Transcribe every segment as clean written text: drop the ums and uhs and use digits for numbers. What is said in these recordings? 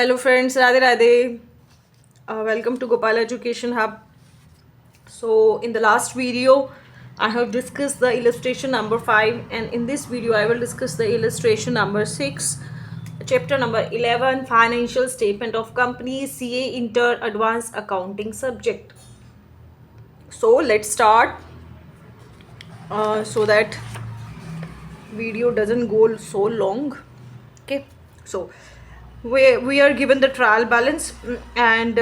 Hello friends, Radhe Radhe. Welcome to Gopal Education Hub. So in the last video, I have discussed the illustration number 5, and in this video I will discuss the illustration number 6, chapter number 11, Financial Statement of Company, CA Inter Advanced Accounting subject. So let's start so that video doesn't go so long. Okay, so we are given the trial balance and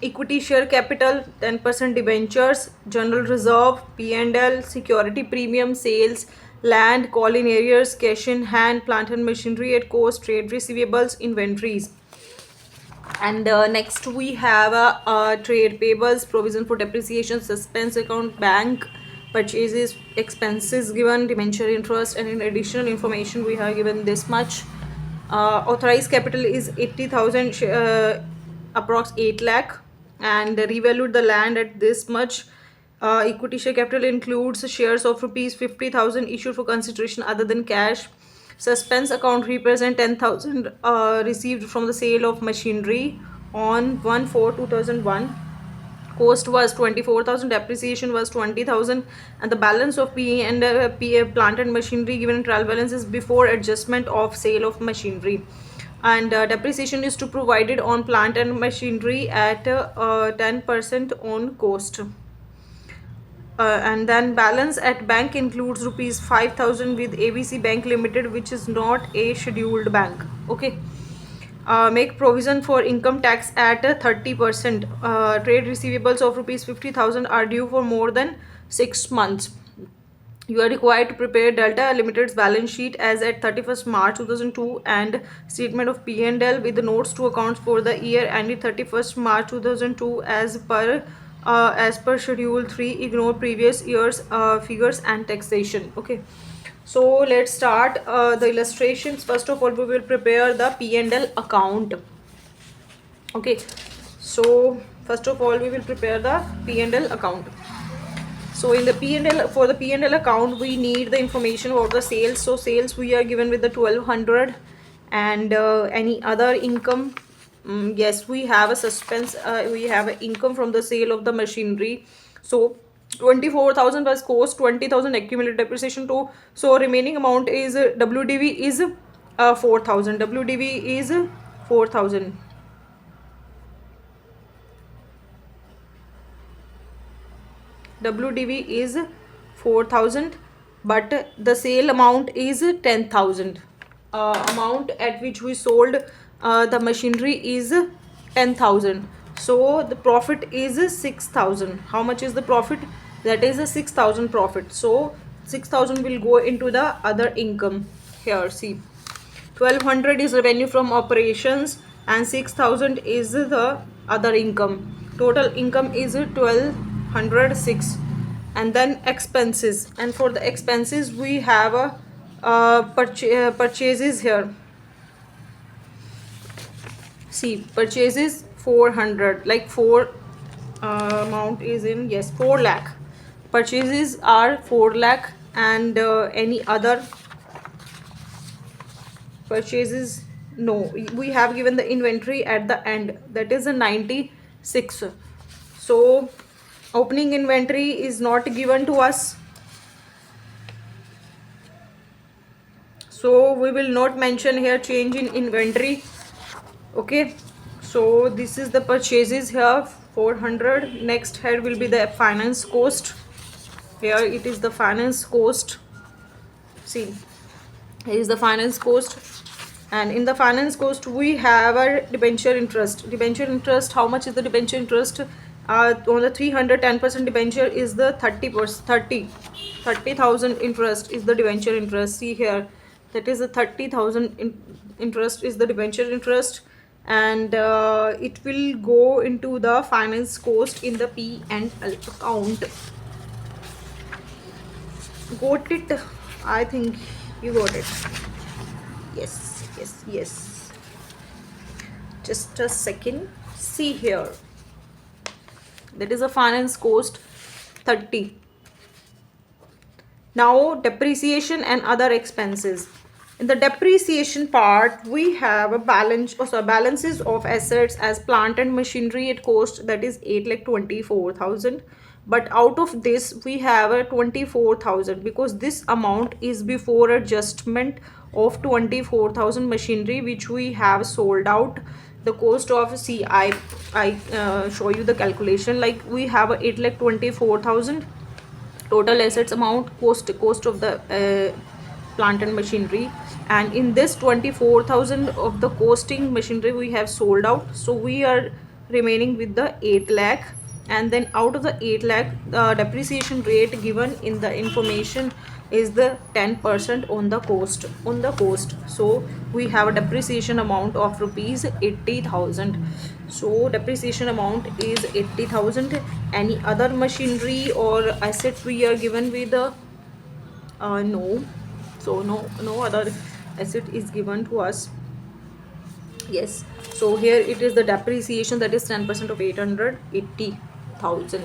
equity share capital, 10% debentures, general reserve, P&L, security premium, sales, land, call in arrears, cash in hand, plant and machinery at cost, trade receivables, inventories. And next we have trade payables, provision for depreciation, suspense account, bank purchases, expenses given, debenture interest, and in additional information we have given this much. Authorized capital is 80,000, approx 8 lakh, and revalued the land at this much. Equity share capital includes shares of rupees 50,000 issued for consideration other than cash. Suspense account represent 10,000 received from the sale of machinery on 1/4/2001. Cost was 24,000, depreciation was 20,000, and the balance of P and plant and machinery given in trial balance is before adjustment of sale of machinery. And depreciation is to provided on plant and machinery at 10% on cost. And then balance at bank includes rupees 5,000 with ABC Bank Limited, which is not a scheduled bank. Okay. Make provision for income tax at 30%. Trade receivables of rupees 50,000 are due for more than 6 months. You are required to prepare Delta Limited's balance sheet as at 31st March 2002 and statement of P&L with the notes to accounts for the year ended 31st March 2002 as per Schedule 3. Ignore previous year's figures and taxation. Okay. So let's start the illustrations. First of all, we will prepare the P&L account. Okay. So first of all, we will prepare the P&L account. So in the P&L, for the P&L account, we need the information about the sales. So sales we are given with the 1200, and any other income. Yes, we have a suspense. We have an income from the sale of the machinery. So 24,000 was cost, 20,000 accumulated depreciation too. So remaining amount is WDV is 4,000. WDV is 4,000. WDV is 4,000, but the sale amount is 10,000. Amount at which we sold the machinery is 10,000. So the profit is 6,000. How much is the profit? That is a 6,000 profit. So 6,000 will go into the other income. Here, see, 1,200 is revenue from operations and 6,000 is the other income. Total income is 1,206. And then expenses, and for the expenses we have a purchases here. See, purchases 400, like 4 amount is in, yes, 4 lakh. Purchases are 4 lakh, and any other purchases, no, we have given the inventory at the end, that is a 96. So opening inventory is not given to us, so we will not mention here change in inventory. Okay, so this is the purchases here, 400. Next head will be the finance cost. Here it is the finance cost. See, here is the finance cost, and in the finance cost we have a debenture interest. Debenture interest, how much is the debenture interest? On the 300, 10% debenture is the 30,000 interest is the debenture interest. See here, that is the 30,000 interest is the debenture interest, and it will go into the finance cost in the P&L account. Got it? I think you got it. Yes, yes, yes. Just a second. See here, that is a finance cost 30. Now depreciation and other expenses. In the depreciation part, we have a balances of assets as plant and machinery at cost, that is 8,24,000. But out of this, we have a 24,000 because this amount is before adjustment of 24,000 machinery which we have sold out. The cost of, see, I show you the calculation. Like we have a 8,24,000 total assets amount, cost of the plant and machinery, and in this 24,000 of the costing machinery we have sold out, so we are remaining with the 8 lakh. And then out of the 8 lakh, the depreciation rate given in the information is the 10% on the cost. So we have a depreciation amount of rupees 80,000. So depreciation amount is 80,000. Any other machinery or asset we are given with the no. So no other asset is given to us. Yes, so here it is the depreciation, that is 10% of 880,000.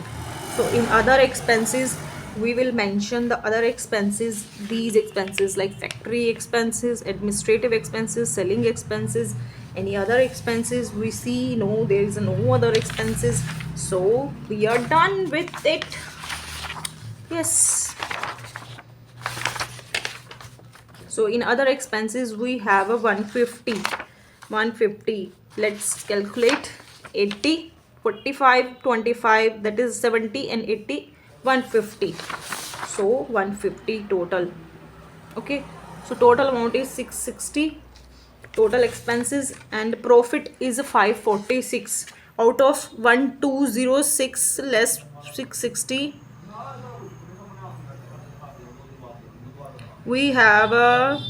So in other expenses, we will mention the other expenses, these expenses like factory expenses, administrative expenses, selling expenses, any other expenses we see. No, there is no other expenses, so we are done with it. Yes. So in other expenses, we have a 150. Let's calculate. 80, 45, 25, that is 70, and 80, 150. So 150 total. Okay, so total amount is 660 total expenses, and profit is 546. Out of 1206 less 660, we have a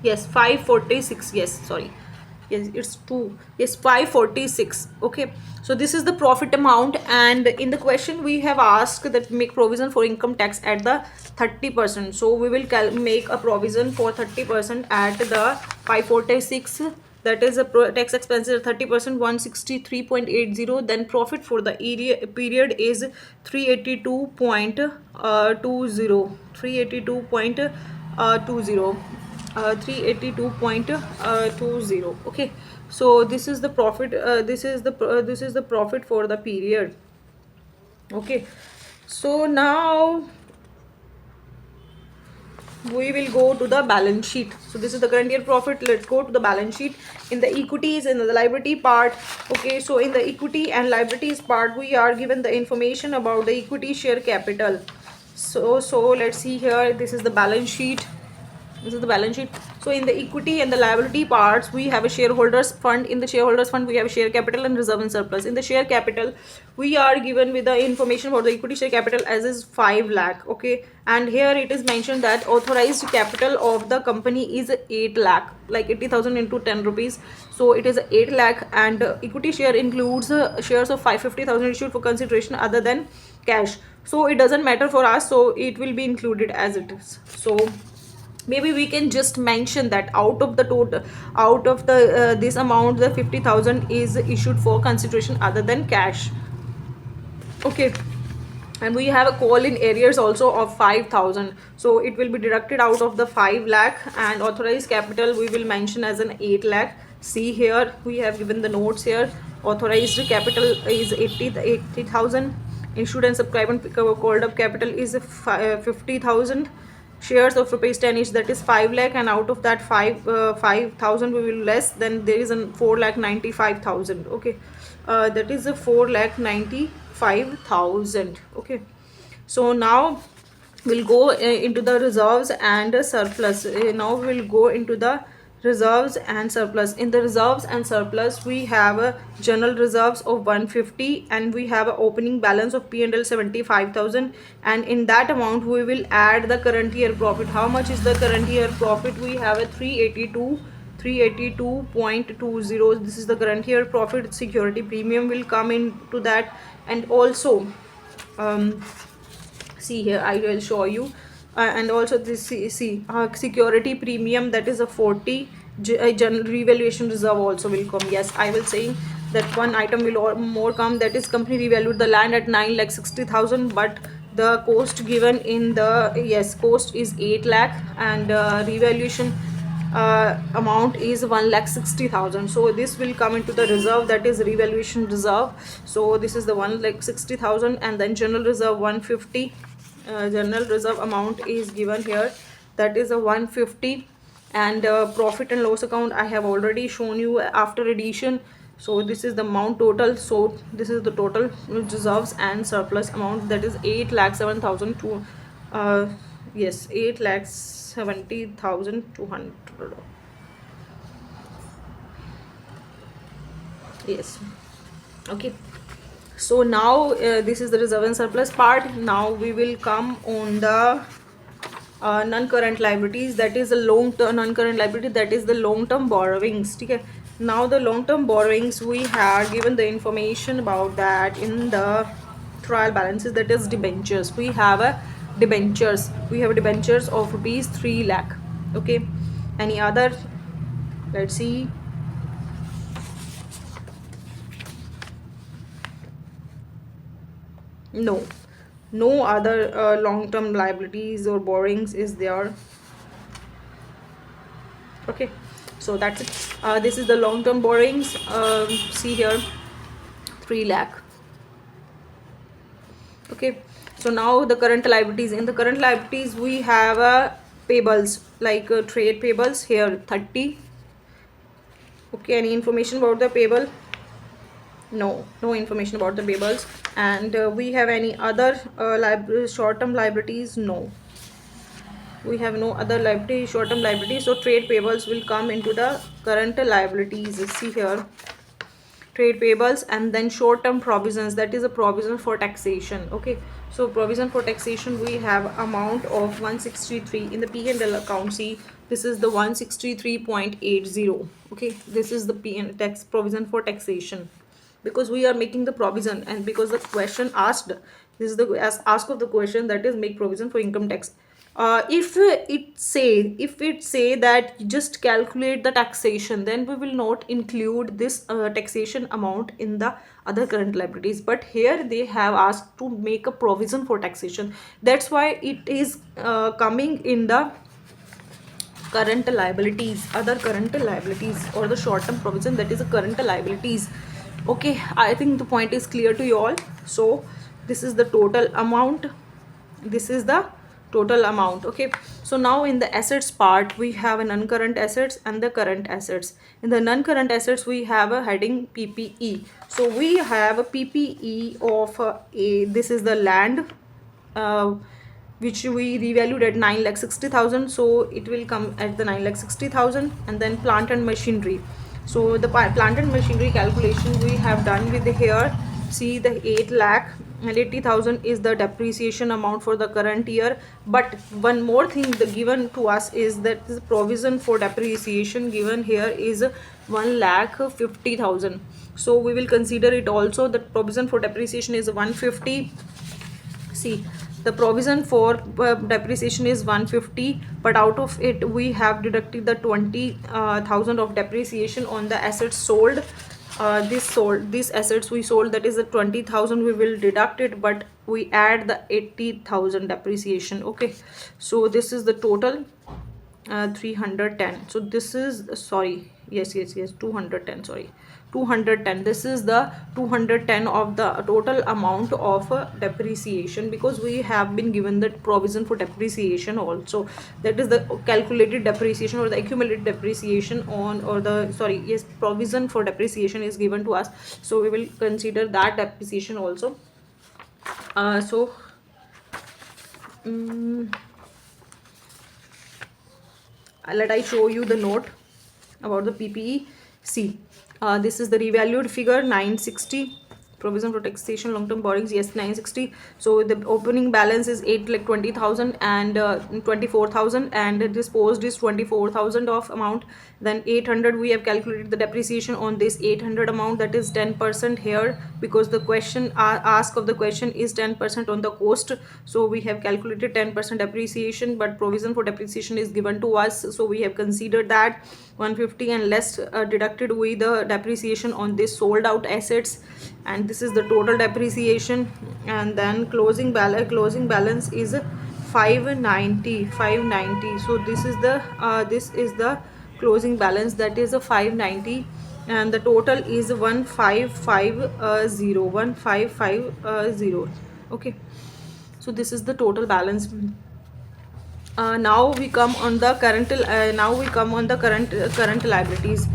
yes 546. Yes, sorry, yes, it's 2. Yes, 546. Okay, so this is the profit amount, and in the question we have asked that make provision for income tax at the 30%. So we will make a provision for 30% at the 546. That is a tax expenses 30%, 163.80. Then profit for the period is 382.20. 382.20. Okay, so this is the profit. This is the profit for the period. Okay, so now we will go to the balance sheet. So this is the current year profit. Let's go to the balance sheet. In the equities, in the liability part. Okay, so in the equity and liabilities part, we are given the information about the equity share capital. So let's see here. This is the balance sheet. So in the equity and the liability parts, we have a shareholders fund. In the shareholders fund, we have share capital and reserve and surplus. In the share capital, we are given with the information for the equity share capital as is 5 lakh. Okay, and here it is mentioned that authorized capital of the company is 8 lakh, like 80,000 into 10 rupees. So it is 8 lakh, and equity share includes shares of 550,000 issued for consideration other than cash. So it doesn't matter for us, so it will be included as it is. So maybe we can just mention that out of the total, out of the this amount, the 50,000 is issued for consideration other than cash. Okay, and we have a call in arrears also of 5,000, so it will be deducted out of the 5 lakh, and authorized capital we will mention as an 8 lakh. See here, we have given the notes here. Authorized capital is 80,000. Issued and subscribed and called up capital is 50,000. Shares of rupees 10 each, that is 5 lakh, and out of that 5,000 we will less, then there is a 4,95,000. Okay, that is a 4,95,000. Okay, so now we'll go into the reserves and surplus. Now we'll go into the reserves and surplus. In the reserves and surplus, we have a general reserves of 150, and we have an opening balance of P&L 75,000, and in that amount we will add the current year profit. How much is the current year profit? We have a 382.20. This is the current year profit. Security premium will come into that, and also see here, I will show you. And also this security premium, that is a 40. General revaluation reserve also will come. Yes, I will say that one item will more come, that is company revalued the land at 9,60,000, but the cost given in the, yes, cost is 8 lakh, and revaluation amount is 1,60,000. So this will come into the reserve, that is revaluation reserve. So this is the 1,60,000, and then general reserve 150. General reserve amount is given here, that is a 150. And profit and loss account I have already shown you after addition. So this is the amount total. So this is the total reserves and surplus amount, that is 8,07,000 to yes, 8,70,200. Yes, okay. So now this is the reserve and surplus part. Now we will come on the non-current liabilities, that is the long-term non-current liability, that is the long-term borrowings. Okay, now the long-term borrowings, we have given the information about that in the trial balances, that is debentures. We have a debentures, of rupees 3 lakh. Okay, any other, let's see. No other long-term liabilities or borrowings is there. Okay, so that's it. This is the long-term borrowings. See here, 3 lakh. Okay, so now the current liabilities. In the current liabilities, we have payables, like trade payables here 30. Okay, any information about the payable? No information about the payables. And we have any other short-term liabilities? No, we have no other liability, short-term liability. So trade payables will come into the current liabilities. See here, trade payables, and then short-term provisions, that is a provision for taxation. Okay, so provision for taxation, we have amount of 163 in the P&L account. See, this is the 163.80. okay, this is the P&L tax provision for taxation, because we are making the provision, and because the question asked, this is the ask of the question, that is make provision for income tax. If it say that just calculate the taxation, then we will not include this taxation amount in the other current liabilities. But here they have asked to make a provision for taxation, that's why it is coming in the current liabilities, other current liabilities, or the short-term provision, that is the current liabilities. Okay, I think the point is clear to you all. So this is the total amount, this is the total amount. Okay, so now in the assets part, we have an non-current assets and the current assets. In the non-current assets, we have a heading PPE. So we have a PPE of this is the land, which we revalued at 9,60,000. so it will come at the 9,60,000. And then plant and machinery. So the plant and machinery calculation we have done with the here. See, the 8,80,000 is the depreciation amount for the current year. But one more thing the given to us is that the provision for depreciation given here is 1,50,000. so we will consider it also. The provision for depreciation is 150. See, the provision for depreciation is 150, but out of it we have deducted the 20,000 of depreciation on the assets sold. These assets we sold, that is the 20,000 we will deduct it, but we add the 80,000 depreciation. Okay, so this is the total 310. So this is, sorry, yes, 210, sorry, 210. This is the 210 of the total amount of depreciation, because we have been given the provision for depreciation also, that is the calculated depreciation or the accumulated depreciation on, or the, sorry, yes, provision for depreciation is given to us, so we will consider that depreciation also. Let I show you the note about the PPE. See, this is the revalued figure 960, provision for taxation long term borrowings, yes, 960. So the opening balance is 8,20,000 and 24,000, and disposed is 24,000 of amount. Then 800 we have calculated the depreciation on this 800 amount, that is 10% here, because the question ask of the question is 10% on the cost. So we have calculated 10% depreciation, but provision for depreciation is given to us, so we have considered that 150 and less deducted with the depreciation on this sold out assets, and this is the total depreciation. And then closing balance is 590. So this is the closing balance, that is a 590, and the total is 1550. Okay, so this is the total balance. Now we come on the current liabilities.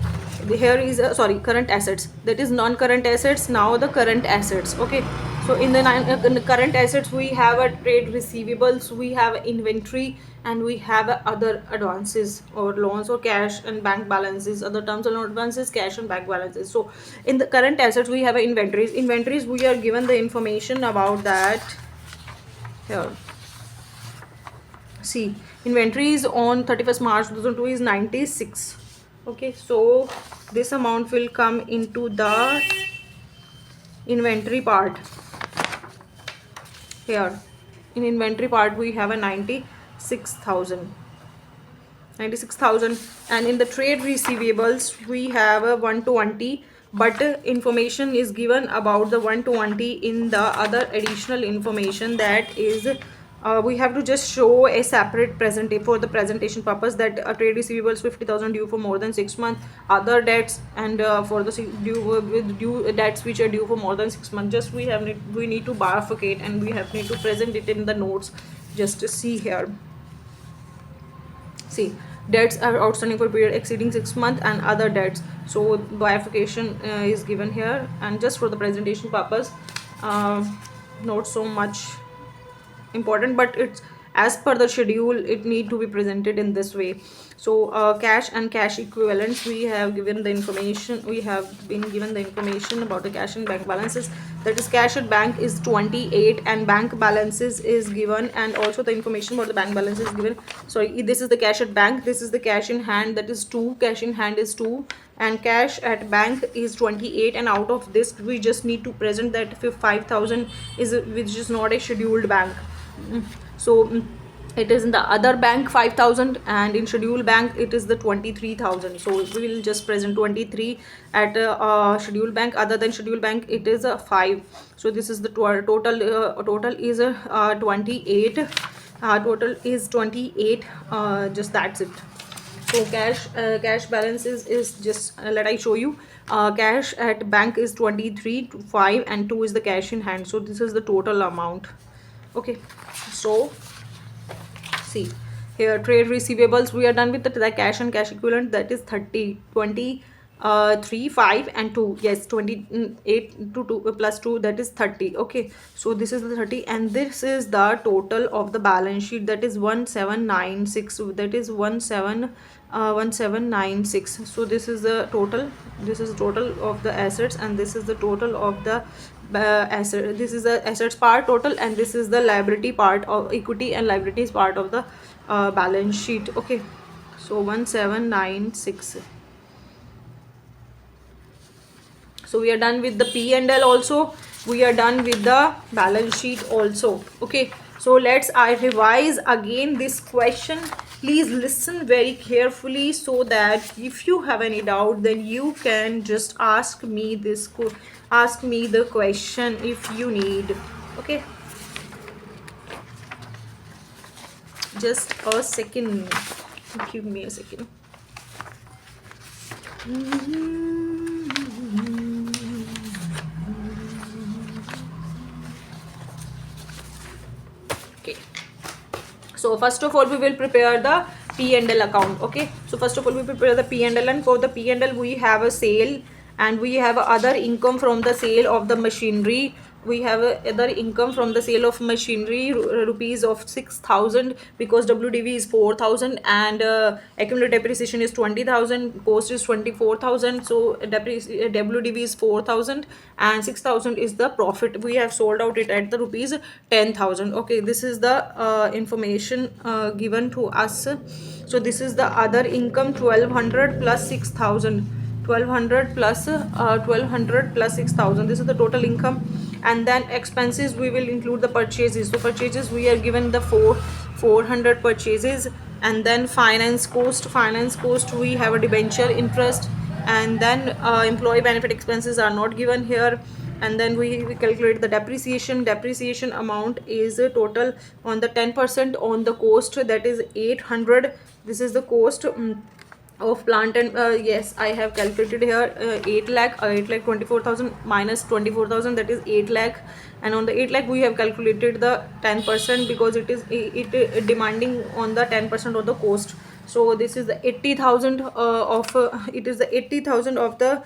Here is current assets, that is non-current assets. Now the current assets. Okay, so in the current assets we have a trade receivables, we have inventory, and we have other advances or loans or cash and bank balances, other terms and advances, cash and bank balances. So in the current assets we have inventories we are given the information about that here. See, inventories on 31st March 2002 is 96. Okay, so this amount will come into the inventory part. Here in inventory part we have a 96,000, and in the trade receivables we have a 120, but information is given about the 120 in the other additional information, that is we have to just show a separate for the presentation purpose, that trade receivables 50,000 due for more than 6 months, other debts, and for the due debts which are due for more than 6 months. Just we need to bifurcate, and we need to present it in the notes. Just to see here, see, debts are outstanding for period exceeding 6 months and other debts. So bifurcation is given here, and just for the presentation purpose, not so much important, but it's as per the schedule, it need to be presented in this way. So cash and cash equivalents, we have been given the information about the cash and bank balances, that is cash at bank is 28 and bank balances is given, and also the information about the bank balance is given. Sorry, this is the cash at bank, this is the cash in hand, that is 2, cash in hand is 2, and cash at bank is 28, and out of this we just need to present that 5,000 is which is not a scheduled bank. So it is in the other bank 5,000, and in scheduled bank it is the 23,000. So we will just present 23 at scheduled bank, other than scheduled bank it is a 5. So this is the total is 28. Total is 28. Just that's it. So cash balances is just let I show you. Cash at bank is 23, 5, and 2 is the cash in hand. So this is the total amount. Okay, so see here, trade receivables we are done with the cash and cash equivalent, that is 30, 20, 3, 5 and 2. Yes, 28 to 2 plus 2, that is 30. Okay, so this is the 30, and this is the total of the balance sheet, that is 1796. That is 1796. So this is the total. This is the total of the assets, and this is the total of the asset. This is the assets part total, and this is the liability part of equity and liabilities part of the balance sheet. Okay, so 1796. So we are done with the P&L also, we are done with the balance sheet also. Okay, so I revise again this question. Please listen very carefully, so that if you have any doubt, then you can just ask me the question if you need. Okay, just a second, give me a second. Okay, so first of all we will prepare the P&L account. Okay, so first of all we prepare the P&L, and for the P&L we have a sale, and we have other income from the sale of the machinery we have other income from the sale of machinery, rupees of 6,000, because WDV is 4,000, and accumulated depreciation is 20,000, cost is 24,000. So WDV is 4,000 and 6,000 is the profit. We have sold out it at the rupees 10,000. Okay, this is the information given to us. So this is the other income, 1,200 plus 6,000. 1,200 plus 1,200 plus 6,000. This is the total income. And then expenses, we will include the purchases. So purchases, we are given the 400 purchases. And then finance cost. Finance cost, we have a debenture interest. And then employee benefit expenses are not given here. And then we calculate the depreciation. Depreciation amount is a total on the 10% on the cost, that is 800. This is the cost of plant and yes, I have calculated here 8 lakh 24,000 minus 24,000, that is 8 lakh. And on the 8 lakh we have calculated the 10%, because it is demanding on the 10% of the cost. So this is the 80,000 of it is the 80,000 of the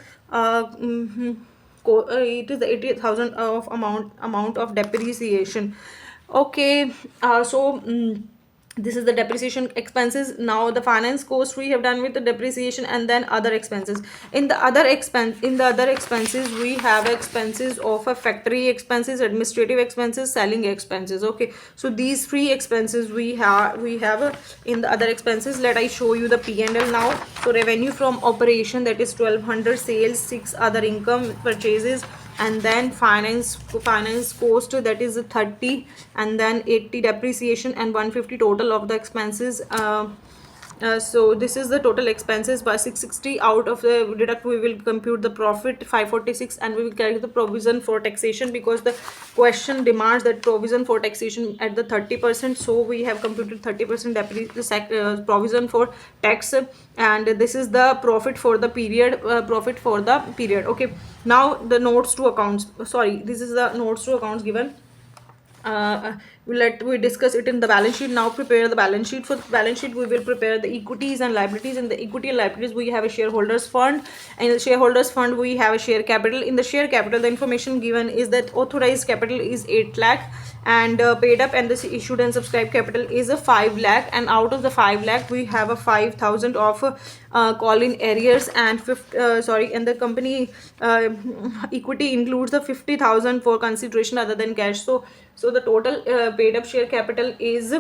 it is the 80,000 of amount of depreciation. Okay, this is the depreciation expenses. Now the finance cost we have done with the depreciation, and then other expenses. In the other expenses, we have expenses of a factory expenses, administrative expenses, selling expenses. Okay, so these three expenses we have in the other expenses. Let I show you the P&L now. So revenue from operation, that is 1,200, sales 6, other income, purchases, and then finance cost, that is 30, and then 80 depreciation, and 150 total of the expenses. So this is the total expenses. By 660 out of the deduct, we will compute the profit 546, and we will calculate the provision for taxation, because the question demands that provision for taxation at the 30%. So we have computed 30% provision for tax, and this is the profit for the period. Okay, now the notes to accounts. Sorry, this is the notes to accounts given. We discuss it in the balance sheet. Now prepare the balance sheet. For the balance sheet, we will prepare the equities and liabilities. In the equity and liabilities, we have a shareholders fund, and in the shareholders fund we have a share capital. In the share capital, the information given is that authorized capital is 8 lakh, and paid up and the issued and subscribed capital is a 5 lakh, and out of the 5 lakh we have a 5,000 of call in arrears, and and the company equity includes the 50,000 for consideration other than cash. So the total paid up share capital is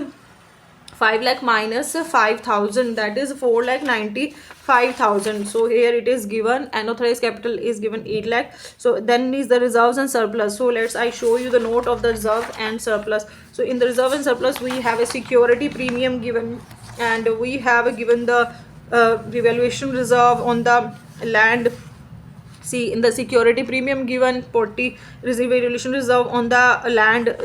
5 lakh minus 5,000, that is 4 lakh 95,000. So here it is given, and authorized capital is given 8 lakh. So then is the reserves and surplus. So I show you the note of the reserve and surplus. So in the reserve and surplus, we have a security premium given, and we have given the revaluation reserve on the land. See, in the security premium given 40 revaluation reserve on the land.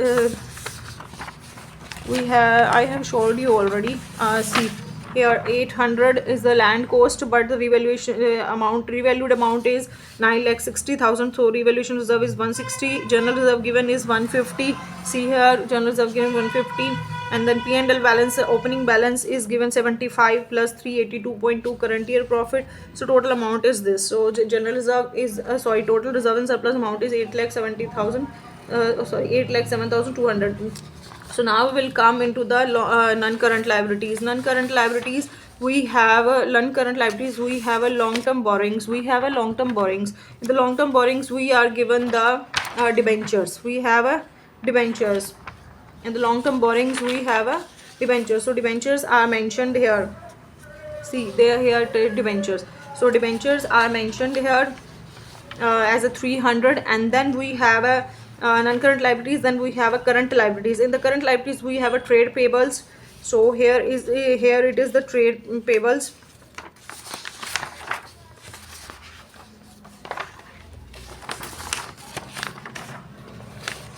I have showed you already. See here, 800 is the land cost, but the revalued amount is 9,60,000. So revaluation reserve is 160. General reserve given is 150. See here, general reserve given 150. And then P&L balance, opening balance is given 75 plus 382.2 current year profit. So total amount is this. So general reserve is total reserve and surplus amount is 8,70,000. 8,07,200. So now we will come into the non-current liabilities. Non-current liabilities, we have non-current liabilities. We have a long-term borrowings. In the long-term borrowings, we are given the debentures. We have a debentures. In the long-term borrowings, we have a debentures. So debentures are mentioned here. See, they are here debentures. So debentures are mentioned here as a 300, and then we have a non-current liabilities. Then we have a current liabilities. In the current liabilities, we have a trade payables. So here it is the trade payables.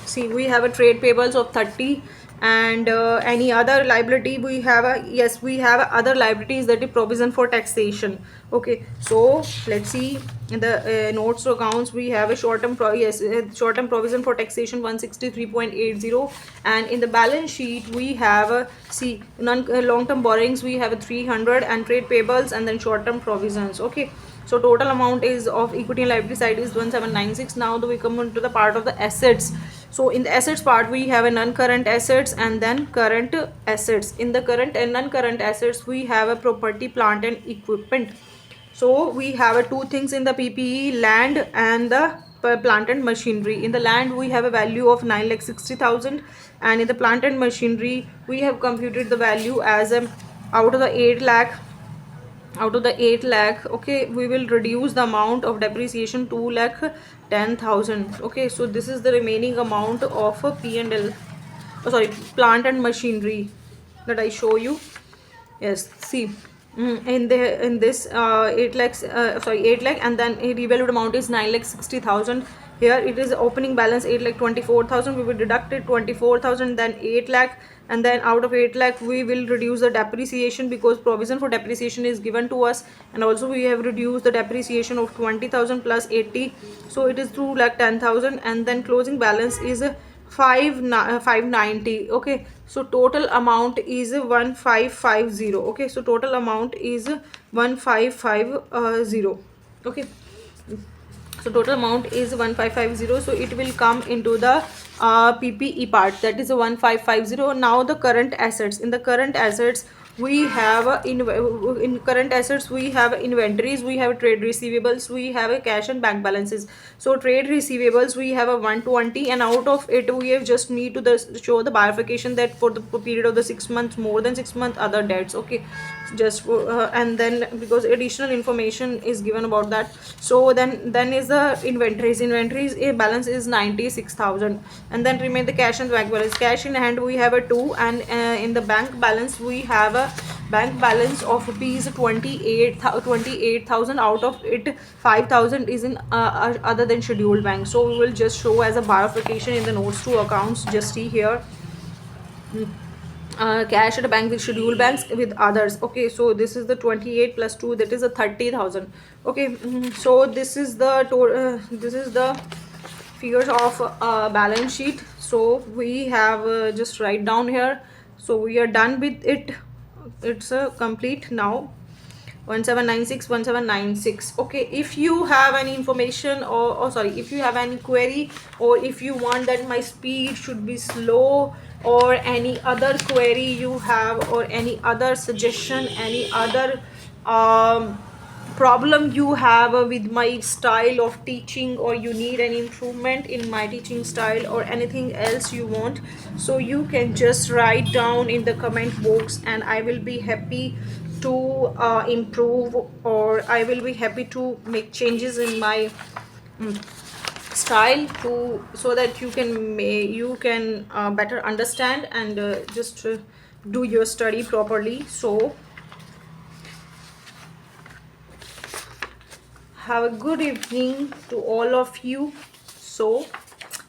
See, we have a trade payables of 30, and any other liability we have we have other liabilities, that is provision for taxation. Okay, so let's see, in the notes to accounts, we have a short-term short-term provision for taxation 163.80, and in the balance sheet we have long-term borrowings, we have a 300, and trade payables, and then short-term provisions. Okay, So total amount is of equity and liability side is 1796. Now we come into the part of the assets. So in the assets part, we have a non-current assets and then current assets. In the current and non-current assets, we have a property, plant and equipment. So we have two things in the PPE, land and the plant and machinery. In the land, we have a value of 9,60,000, and in the plant and machinery, we have computed the value as out of the 8 lakh. Out of the 8 lakh, okay, we will reduce the amount of depreciation 2 lakh 10,000. Okay, so this is the remaining amount of a P&L, oh sorry, plant and machinery that I show you. Yes, see, in this 8 lakhs, 8 lakh, and then a revalued amount is 9,60,000. Here it is opening balance 8,24,000. We will deduct it 24,000, then 8 lakh, and then out of 8 lakh we will reduce the depreciation because provision for depreciation is given to us, and also we have reduced the depreciation of 20,000 plus 80, so it is 2 lakh 10,000, and then closing balance is 590. Okay, so total amount is 1550. Okay, so total amount is 1550. Okay, so total amount is 1550. So it will come into the PPE part, that is a 1550. Now the current assets. In the current assets, we have in current assets we have inventories, we have trade receivables, we have a cash and bank balances. So trade receivables we have a 120, and out of it we have just need to show the bifurcation that for the period of the 6 months, more than 6 months, other debts. Okay, just for, and then because additional information is given about that, so then is the inventories a balance is 96,000, and then remain the cash and bank balance. Cash in hand we have a 2, and in the bank balance we have a bank balance of rupees 28,000. Out of it 5,000 is in other than scheduled bank. So we will just show as a bifurcation in the notes to accounts. Just see here, cash at a bank with scheduled banks with others. Okay, so this is the 28 plus 2, that is a 30,000. Okay, so this is the figures of balance sheet. So we have just write down here. So we are done with it. It's complete now. 1796. Okay, if you have any information, or sorry, if you have any query, or if you want that my speed should be slow, or any other query you have, or any other suggestion, any other problem you have with my style of teaching, or you need any improvement in my teaching style, or anything else you want, so you can just write down in the comment box, and I will be happy to improve, or I will be happy to make changes in my style to, so that you can better understand and just do your study properly. So have a good evening to all of you. So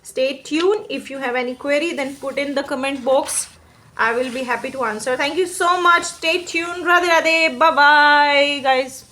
stay tuned. If you have any query, then put in the comment box. I will be happy to answer. Thank you so much. Stay tuned. Radhe Radhe. Bye bye guys.